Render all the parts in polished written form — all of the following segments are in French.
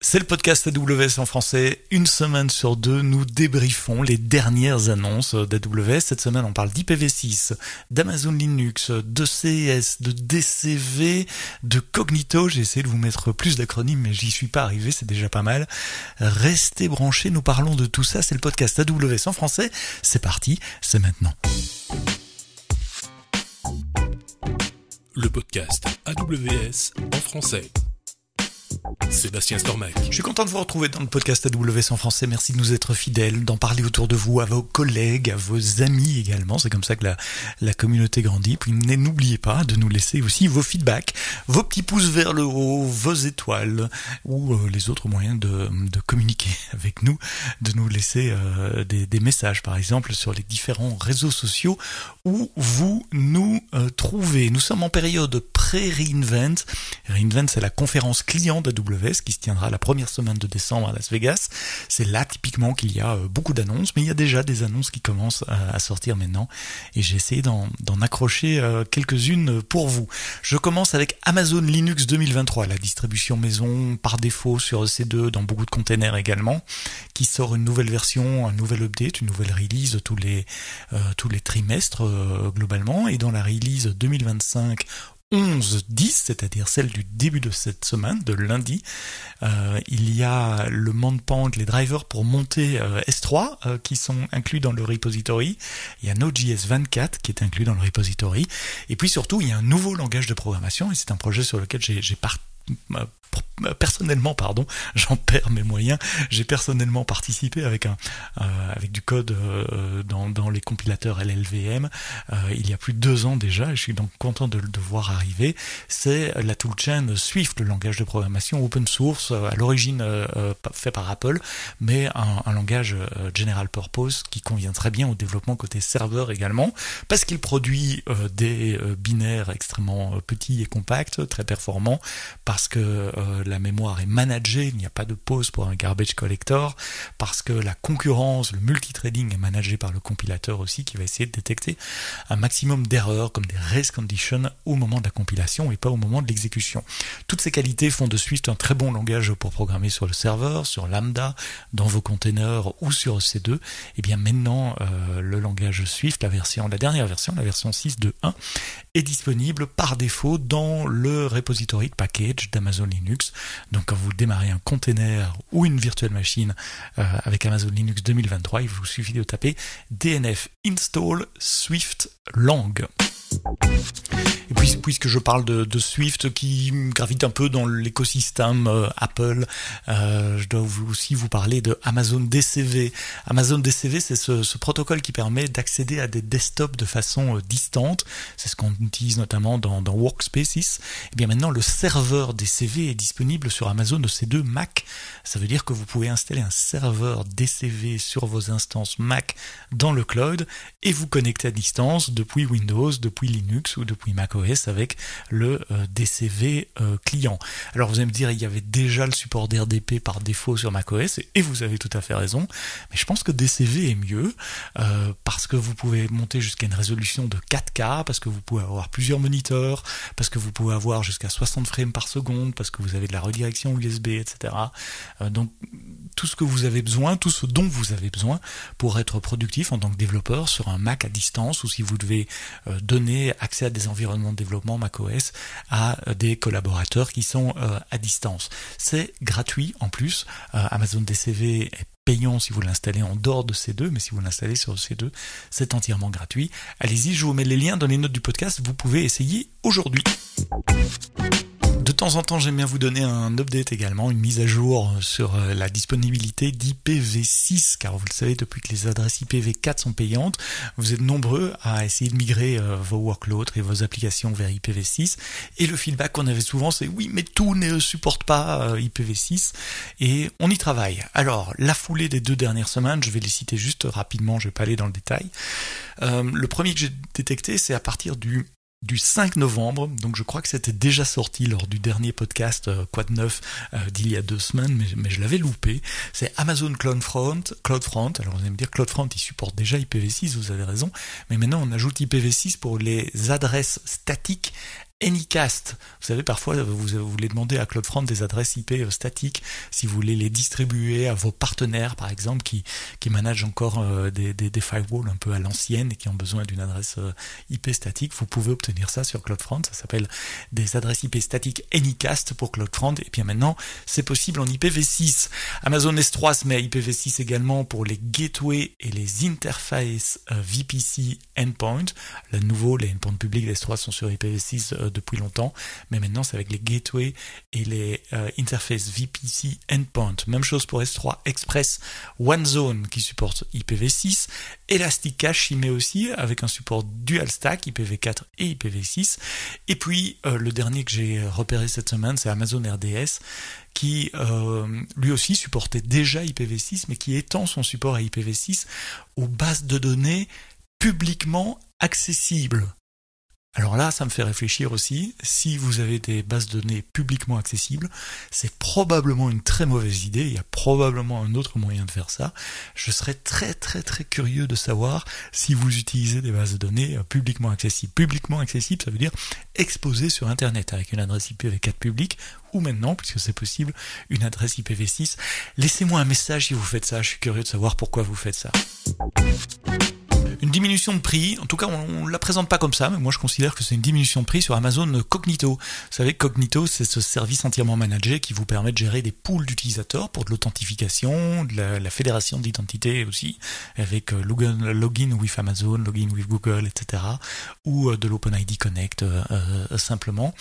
C'est le podcast AWS en français. Une semaine sur deux, nous débriefons les dernières annonces d'AWS. Cette semaine, on parle d'IPv6, d'Amazon Linux, de CES, de DCV, de Cognito. J'ai essayé de vous mettre plus d'acronymes, mais j'y suis pas arrivé, c'est déjà pas mal. Restez branchés, nous parlons de tout ça. C'est le podcast AWS en français. C'est parti, c'est maintenant. Le podcast AWS en français. Sébastien Stormac. Je suis content de vous retrouver dans le podcast AWS en français. Merci de nous être fidèles, d'en parler autour de vous, à vos collègues, à vos amis également. C'est comme ça que la communauté grandit. Puis n'oubliez pas de nous laisser aussi vos feedbacks, vos petits pouces vers le haut, vos étoiles ou les autres moyens de communiquer avec nous, de nous laisser des messages par exemple sur les différents réseaux sociaux où vous nous trouvez. Nous sommes en période pré-reInvent. reInvent, c'est la conférence client d'AWS qui se tiendra la première semaine de décembre à Las Vegas. C'est là typiquement qu'il y a beaucoup d'annonces, mais il y a déjà des annonces qui commencent à sortir maintenant et j'ai essayé d'en accrocher quelques-unes pour vous. Je commence avec Amazon Linux 2023, la distribution maison par défaut sur EC2 dans beaucoup de containers également, qui sort une nouvelle version, un nouvel update, une nouvelle release tous les trimestres globalement, et dans la release 2025 11-10, c'est-à-dire celle du début de cette semaine, de lundi, il y a le mountpoint, les drivers pour monter S3 qui sont inclus dans le repository. Il y a Node.js 24 qui est inclus dans le repository. Et puis surtout, il y a un nouveau langage de programmation, et c'est un projet sur lequel personnellement, j'en perds mes moyens. J'ai personnellement participé avec du code dans les compilateurs LLVM il y a plus de 2 ans déjà, et je suis donc content de le voir arriver. C'est la toolchain Swift, le langage de programmation open source, à l'origine fait par Apple, mais un langage general purpose qui convient très bien au développement côté serveur également, parce qu'il produit des binaires extrêmement petits et compacts, très performants, parce que la mémoire est managée, il n'y a pas de pause pour un garbage collector, parce que la concurrence, le multithreading est managé par le compilateur aussi, qui va essayer de détecter un maximum d'erreurs comme des race conditions au moment de la compilation et pas au moment de l'exécution. Toutes ces qualités font de Swift un très bon langage pour programmer sur le serveur, sur Lambda, dans vos containers ou sur EC2. Et bien maintenant, le langage Swift, la dernière version, la version 6.2.1, est disponible par défaut dans le repository de package d'Amazon Linux. Donc quand vous démarrez un container ou une virtual machine avec Amazon Linux 2023, il vous suffit de taper dnf install Swift lang. Et puis, puisque je parle de Swift qui gravite un peu dans l'écosystème Apple, je dois aussi vous parler de Amazon DCV. Amazon DCV, c'est ce protocole qui permet d'accéder à des desktops de façon distante. C'est ce qu'on utilise notamment dans Workspaces. Et bien maintenant, le serveur DCV est disponible sur Amazon EC2 Mac. Ça veut dire que vous pouvez installer un serveur DCV sur vos instances Mac dans le cloud et vous connecter à distance depuis Windows, depuis Linux ou depuis macOS avec le DCV client. Alors vous allez me dire, il y avait déjà le support d'RDP par défaut sur macOS, et vous avez tout à fait raison, mais je pense que DCV est mieux parce que vous pouvez monter jusqu'à une résolution de 4K, parce que vous pouvez avoir plusieurs moniteurs, parce que vous pouvez avoir jusqu'à 60 frames par seconde, parce que vous avez de la redirection USB, etc. Donc tout ce que vous avez besoin, tout ce dont vous avez besoin pour être productif en tant que développeur sur un Mac à distance, ou si vous devez donner accès à des environnements de développement macOS à des collaborateurs qui sont à distance. C'est gratuit en plus. Amazon DCV est payant si vous l'installez en dehors de C2, mais si vous l'installez sur C2, c'est entièrement gratuit. Allez-y, je vous mets les liens dans les notes du podcast, vous pouvez essayer aujourd'hui. De temps en temps, j'aime bien vous donner un update également, une mise à jour sur la disponibilité d'IPv6, car vous le savez, depuis que les adresses IPv4 sont payantes, vous êtes nombreux à essayer de migrer vos workloads et vos applications vers IPv6, et le feedback qu'on avait souvent, c'est oui, mais tout ne supporte pas IPv6, et on y travaille. Alors, la foulée des 2 dernières semaines, je vais les citer juste rapidement, je vais pas aller dans le détail. Le premier que j'ai détecté, c'est à partir du 5 novembre, donc je crois que c'était déjà sorti lors du dernier podcast Quoi de neuf d'il y a 2 semaines, mais je l'avais loupé. C'est Amazon CloudFront. Alors vous allez me dire, CloudFront il supporte déjà IPv6, vous avez raison, mais maintenant on ajoute IPv6 pour les adresses statiques Anycast. Vous savez, parfois, vous voulez demander à CloudFront des adresses IP statiques, si vous voulez les distribuer à vos partenaires, par exemple, qui managent encore des firewalls un peu à l'ancienne et qui ont besoin d'une adresse IP statique. Vous pouvez obtenir ça sur CloudFront. Ça s'appelle des adresses IP statiques Anycast pour CloudFront. Et bien maintenant, c'est possible en IPv6. Amazon S3 se met à IPv6 également pour les gateways et les interfaces VPC endpoint. Là, de nouveau, les endpoints publics de S3 sont sur IPv6 depuis longtemps, mais maintenant c'est avec les gateways et les interfaces VPC endpoint. Même chose pour S3 Express OneZone qui supporte IPv6. Elastic Cache y met aussi avec un support dual stack IPv4 et IPv6. Et puis le dernier que j'ai repéré cette semaine, c'est Amazon RDS qui lui aussi supportait déjà IPv6 mais qui étend son support à IPv6 aux bases de données publiquement accessibles. Alors là, ça me fait réfléchir aussi, si vous avez des bases de données publiquement accessibles, c'est probablement une très mauvaise idée, il y a probablement un autre moyen de faire ça. Je serais très très très curieux de savoir si vous utilisez des bases de données publiquement accessibles. Publiquement accessible, ça veut dire exposées sur Internet, avec une adresse IPv4 publique, ou maintenant, puisque c'est possible, une adresse IPv6. Laissez-moi un message si vous faites ça, je suis curieux de savoir pourquoi vous faites ça. Une diminution de prix, en tout cas on ne la présente pas comme ça, mais moi je considère que c'est une diminution de prix sur Amazon Cognito. Vous savez, Cognito, c'est ce service entièrement managé qui vous permet de gérer des pools d'utilisateurs pour de l'authentification, de la fédération d'identité aussi, avec login with Amazon, login with Google, etc. ou de l'OpenID Connect simplement.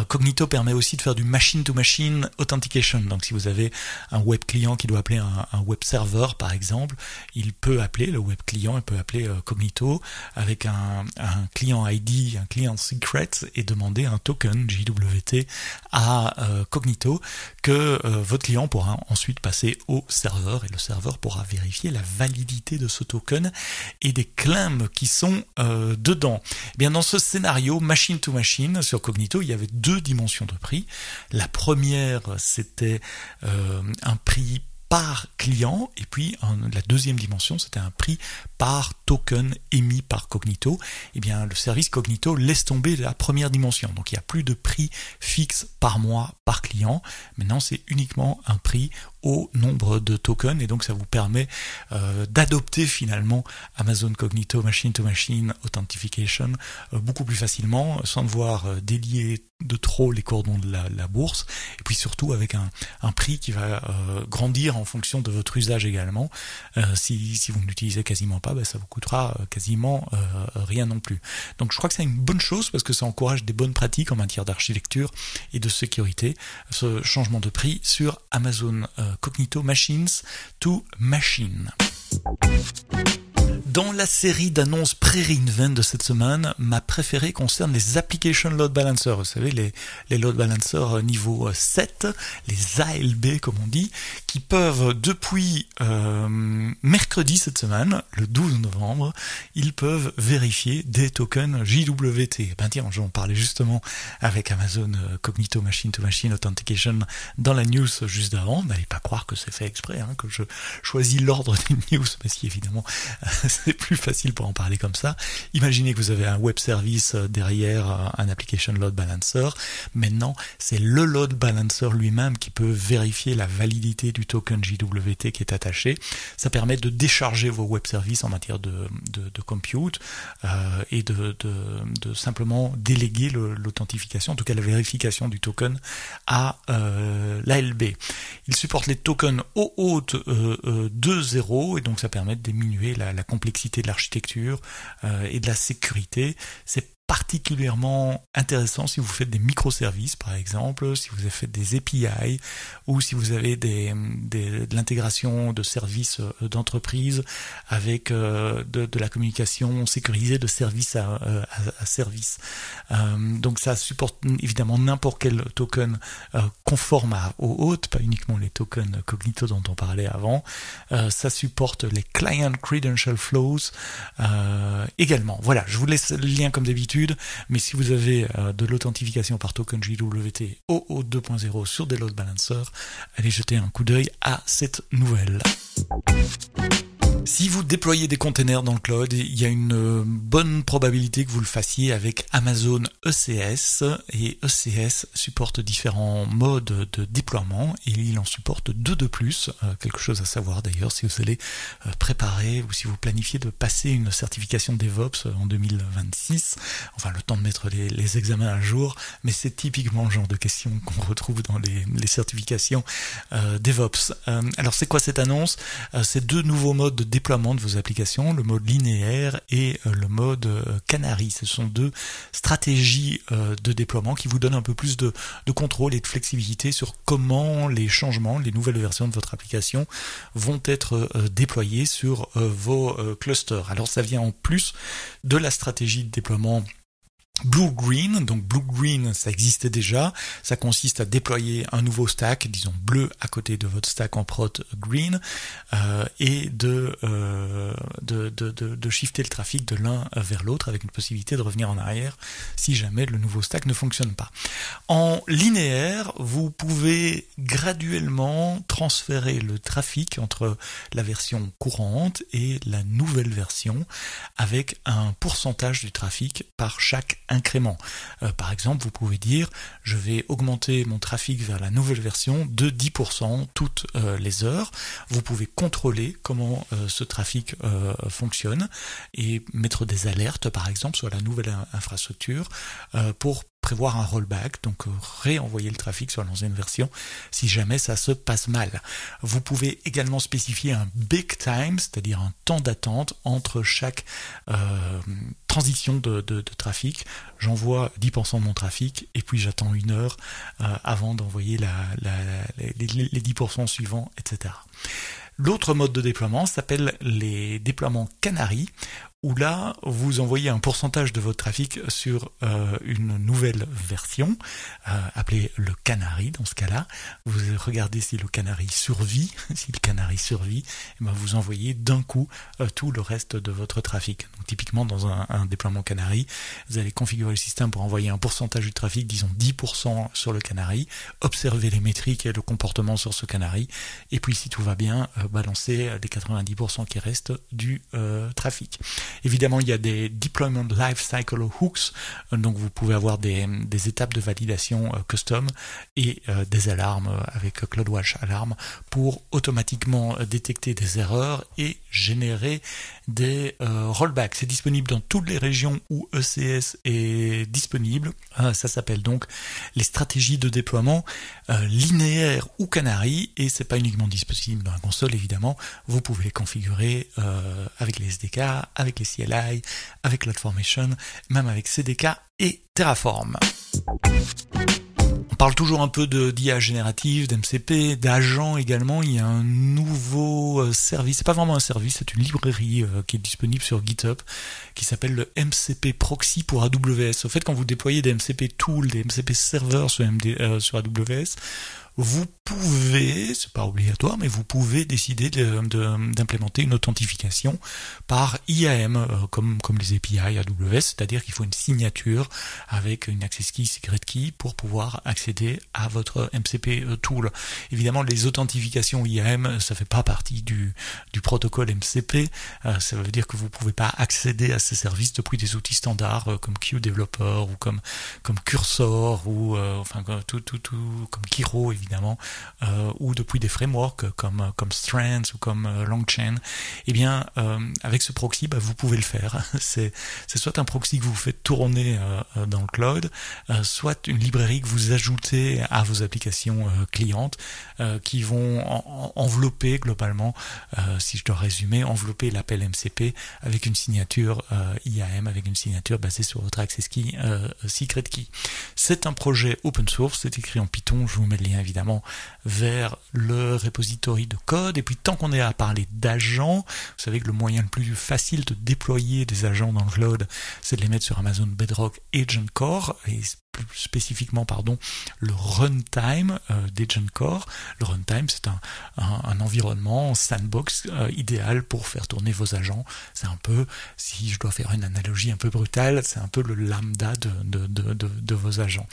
Cognito permet aussi de faire du machine-to-machine authentication. Donc si vous avez un web client qui doit appeler un web server par exemple, le web client, il peut appeler Cognito avec un client ID, un client secret et demander un token JWT à Cognito que votre client pourra ensuite passer au serveur et le serveur pourra vérifier la validité de ce token et des claims qui sont dedans. Eh bien dans ce scénario machine to machine sur Cognito, il y avait deux dimensions de prix. La première, c'était un prix par client, et puis la deuxième dimension, c'était un prix par token émis par Cognito. Eh bien, le service Cognito laisse tomber la première dimension. Donc, il n'y a plus de prix fixe par mois, par client. Maintenant, c'est uniquement un prix au nombre de tokens, et donc ça vous permet d'adopter finalement Amazon Cognito Machine to Machine Authentication beaucoup plus facilement, sans devoir délier de trop les cordons de la bourse, et puis surtout avec un prix qui va grandir en fonction de votre usage également. Si vous ne l'utilisez quasiment pas, ça vous coûtera quasiment rien non plus. Donc je crois que c'est une bonne chose parce que ça encourage des bonnes pratiques en matière d'architecture et de sécurité, ce changement de prix sur Amazon Cognito Machines to Machine. Dans la série d'annonces pré-reinvent de cette semaine, ma préférée concerne les Application Load Balancers. Vous savez, les Load Balancers niveau 7, les ALB comme on dit, qui peuvent depuis mercredi cette semaine, le 12 novembre, ils peuvent vérifier des tokens JWT. Ben tiens, j'en parlais justement avec Amazon Cognito Machine to Machine Authentication dans la news juste d'avant. N'allez pas croire que c'est fait exprès, que je choisis l'ordre des news, mais si évidemment c'est plus facile pour en parler comme ça. Imaginez que vous avez un web service derrière un application load balancer. Maintenant, c'est le load balancer lui-même qui peut vérifier la validité du token JWT qui est attaché. Ça permet de décharger vos web services en matière de compute et de simplement déléguer l'authentification, en tout cas la vérification du token à l'ALB. Il supporte les tokens OAuth 2.0 et donc ça permet de diminuer la complexité de l'architecture et de la sécurité. C'est particulièrement intéressant si vous faites des microservices par exemple, si vous avez fait des API ou si vous avez de l'intégration de services d'entreprise avec de la communication sécurisée de service à service. Donc ça supporte évidemment n'importe quel token conforme au OAuth, pas uniquement les tokens Cognito dont on parlait avant. Ça supporte les Client Credential Flows également. Voilà, je vous laisse le lien comme d'habitude. Mais si vous avez de l'authentification par token JWT OAuth 2.0 sur des load balancers, allez jeter un coup d'œil à cette nouvelle. Si vous déployez des containers dans le cloud, il y a une bonne probabilité que vous le fassiez avec Amazon ECS, et ECS supporte différents modes de déploiement et il en supporte 2 de plus, quelque chose à savoir d'ailleurs si vous allez préparer ou si vous planifiez de passer une certification DevOps en 2026, enfin le temps de mettre les examens à jour, mais c'est typiquement le genre de questions qu'on retrouve dans les certifications DevOps. Alors c'est quoi cette annonce? C'est 2 nouveaux modes de déploiement de vos applications, le mode linéaire et le mode Canary. Ce sont 2 stratégies de déploiement qui vous donnent un peu plus de contrôle et de flexibilité sur comment les changements, les nouvelles versions de votre application vont être déployées sur vos clusters. Alors ça vient en plus de la stratégie de déploiement Blue-Green. Donc Blue-Green, ça existait déjà. Ça consiste à déployer un nouveau stack, disons bleu, à côté de votre stack en prod green, et de shifter le trafic de l'un vers l'autre avec une possibilité de revenir en arrière si jamais le nouveau stack ne fonctionne pas. En linéaire, vous pouvez graduellement transférer le trafic entre la version courante et la nouvelle version avec un pourcentage du trafic par chaque incrément. Par exemple, vous pouvez dire je vais augmenter mon trafic vers la nouvelle version de 10% toutes les heures. Vous pouvez contrôler comment ce trafic fonctionne et mettre des alertes par exemple sur la nouvelle infrastructure pour prévoir un rollback, donc réenvoyer le trafic sur l'ancienne version si jamais ça se passe mal. Vous pouvez également spécifier un big time, c'est-à-dire un temps d'attente entre chaque transition de trafic. J'envoie 10% de mon trafic et puis j'attends 1 heure avant d'envoyer les 10% suivants, etc. L'autre mode de déploiement s'appelle les déploiements Canary, où là, vous envoyez un pourcentage de votre trafic sur une nouvelle version, appelée le Canary dans ce cas-là. Vous regardez si le Canary survit. Si le Canary survit, et ben vous envoyez d'un coup tout le reste de votre trafic. Donc typiquement, dans un déploiement Canary, vous allez configurer le système pour envoyer un pourcentage du trafic, disons 10% sur le Canary, observer les métriques et le comportement sur ce Canary, et puis si tout va bien, balancer les 90% qui restent du trafic. Évidemment, il y a des Deployment Lifecycle Hooks, donc vous pouvez avoir des étapes de validation custom et des alarmes avec CloudWatch Alarm pour automatiquement détecter des erreurs et générer des rollbacks. C'est disponible dans toutes les régions où ECS est disponible. Ça s'appelle donc les stratégies de déploiement linéaire ou Canary, et c'est pas uniquement disponible dans la console évidemment. Vous pouvez les configurer avec les SDK, avec les CLI, avec CloudFormation, même avec CDK et Terraform. On parle toujours un peu d'IA générative, d'MCP, d'agents également. Il y a un nouveau service, c'est pas vraiment un service, c'est une librairie qui est disponible sur GitHub, qui s'appelle le MCP Proxy pour AWS. Au fait, quand vous déployez des MCP tools, des MCP serveurs sur AWS, vous pouvez, c'est pas obligatoire, mais vous pouvez décider d'implémenter une authentification par IAM, comme les API AWS, c'est-à-dire qu'il faut une signature avec une access key, secret key pour pouvoir accéder à votre MCP tool. Évidemment, les authentifications IAM, ça fait pas partie du protocole MCP, ça veut dire que vous pouvez pas accéder à ces services depuis des outils standards comme QDeveloper ou comme Cursor ou comme Kiro évidemment, ou depuis des frameworks comme Strands ou comme LangChain. Eh bien, avec ce proxy, vous pouvez le faire. C'est soit un proxy que vous faites tourner dans le cloud, soit une librairie que vous ajoutez à vos applications clientes, qui vont envelopper globalement, si je dois résumer, envelopper l'appel MCP avec une signature IAM, avec une signature basée sur votre access key, secret key. C'est un projet open source, c'est écrit en Python, je vous mets le lien évidemment vers le repository de code. Et puis tant qu'on est à parler d'agents, vous savez que le moyen le plus facile de déployer des agents dans le cloud, c'est de les mettre sur Amazon Bedrock Agent Core, et plus spécifiquement le runtime d'Agent Core. Le runtime, c'est un environnement sandbox idéal pour faire tourner vos agents. C'est un peu, si je dois faire une analogie un peu brutale, c'est un peu le lambda de vos agents.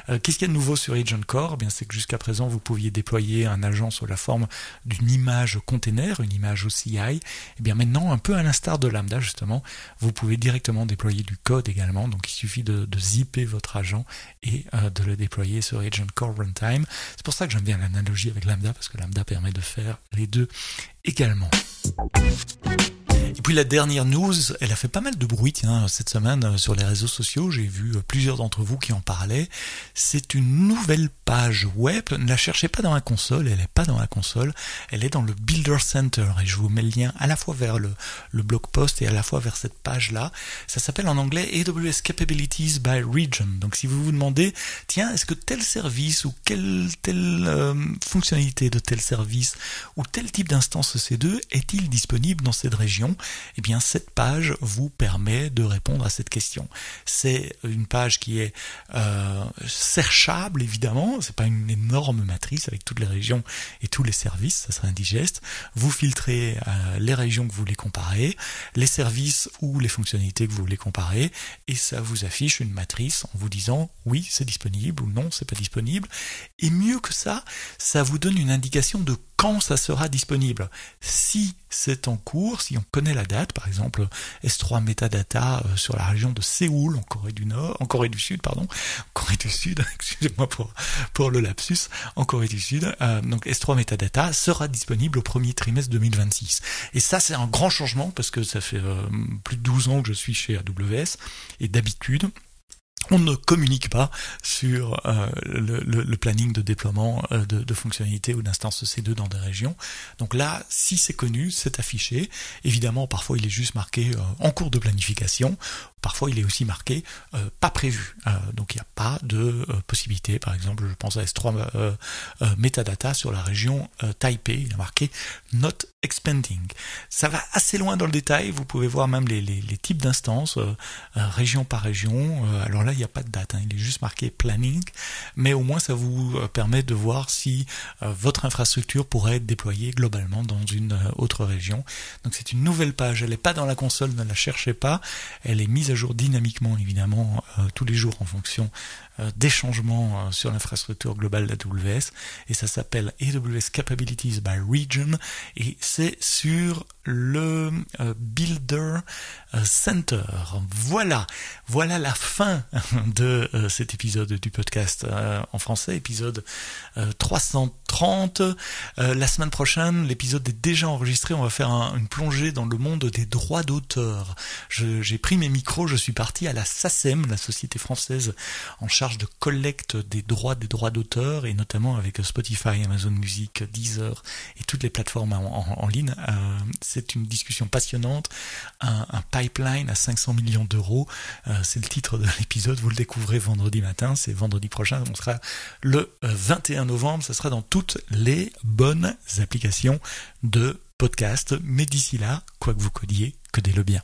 Qu'est-ce qu'il y a de nouveau sur Agent Core? Eh bien, c'est que jusqu'à présent, vous pouviez déployer un agent sous la forme d'une image container, une image OCI, et bien maintenant, un peu à l'instar de Lambda justement, vous pouvez directement déployer du code également. Donc il suffit de zipper votre agent et de le déployer sur Agent Core Runtime. C'est pour ça que j'aime bien l'analogie avec Lambda, parce que Lambda permet de faire les deux également. Et puis la dernière news, elle a fait pas mal de bruit cette semaine sur les réseaux sociaux. J'ai vu plusieurs d'entre vous qui en parlaient. C'est une nouvelle page web. Ne la cherchez pas dans la console, elle n'est pas dans la console. Elle est dans le Builder Center. Et je vous mets le lien à la fois vers le blog post et à la fois vers cette page-là. Ça s'appelle en anglais AWS Capabilities by Region. Donc si vous vous demandez, tiens, est-ce que tel service ou telle fonctionnalité de tel service ou tel type d'instance EC2 est-il disponible dans cette région ? Eh bien, cette page vous permet de répondre à cette question. C'est une page qui est searchable, évidemment. C'est pas une énorme matrice avec toutes les régions et tous les services, ça serait indigeste. Vous filtrez les régions que vous voulez comparer, les services ou les fonctionnalités que vous voulez comparer, et ça vous affiche une matrice en vous disant oui, c'est disponible ou non, c'est pas disponible. Et mieux que ça, ça vous donne une indication de quand ça sera disponible. Si c'est en cours, si on connaît la date, par exemple S3 Metadata sur la région de Séoul, en Corée du Sud, excusez-moi pour le lapsus, en Corée du Sud, donc S3 Metadata sera disponible au premier trimestre 2026. Et ça, c'est un grand changement, parce que ça fait plus de 12 ans que je suis chez AWS, et d'habitude, on ne communique pas sur le planning de déploiement de fonctionnalités ou d'instances EC2 dans des régions. Donc là, si c'est connu, c'est affiché. Évidemment, parfois il est juste marqué en cours de planification. Parfois il est aussi marqué pas prévu. Donc il n'y a pas de possibilité. Par exemple, je pense à S3 Metadata sur la région Taipei. Il est marqué Not Expanding. Ça va assez loin dans le détail. Vous pouvez voir même les types d'instances, région par région. Alors là, il n'y a pas de date, il est juste marqué planning, mais au moins ça vous permet de voir si votre infrastructure pourrait être déployée globalement dans une autre région. Donc c'est une nouvelle page, elle n'est pas dans la console, ne la cherchez pas, elle est mise à jour dynamiquement évidemment tous les jours en fonction des changements sur l'infrastructure globale d'AWS, et ça s'appelle AWS Capabilities by Region, et c'est sur le Builder Center. Voilà la fin de cet épisode du podcast en français, épisode 330. La semaine prochaine, l'épisode est déjà enregistré, on va faire une plongée dans le monde des droits d'auteur. J'ai pris mes micros, je suis parti à la SACEM, la société française en charge de collecte des droits d'auteur, et notamment avec Spotify, Amazon Music, Deezer et toutes les plateformes en ligne. C'est une discussion passionnante, un pipeline à 500 millions d'euros, c'est le titre de l'épisode, vous le découvrez vendredi matin, c'est vendredi prochain, on sera le 21 novembre, ça sera dans toutes les bonnes applications de podcast, mais d'ici là, quoi que vous codiez, codez-le bien.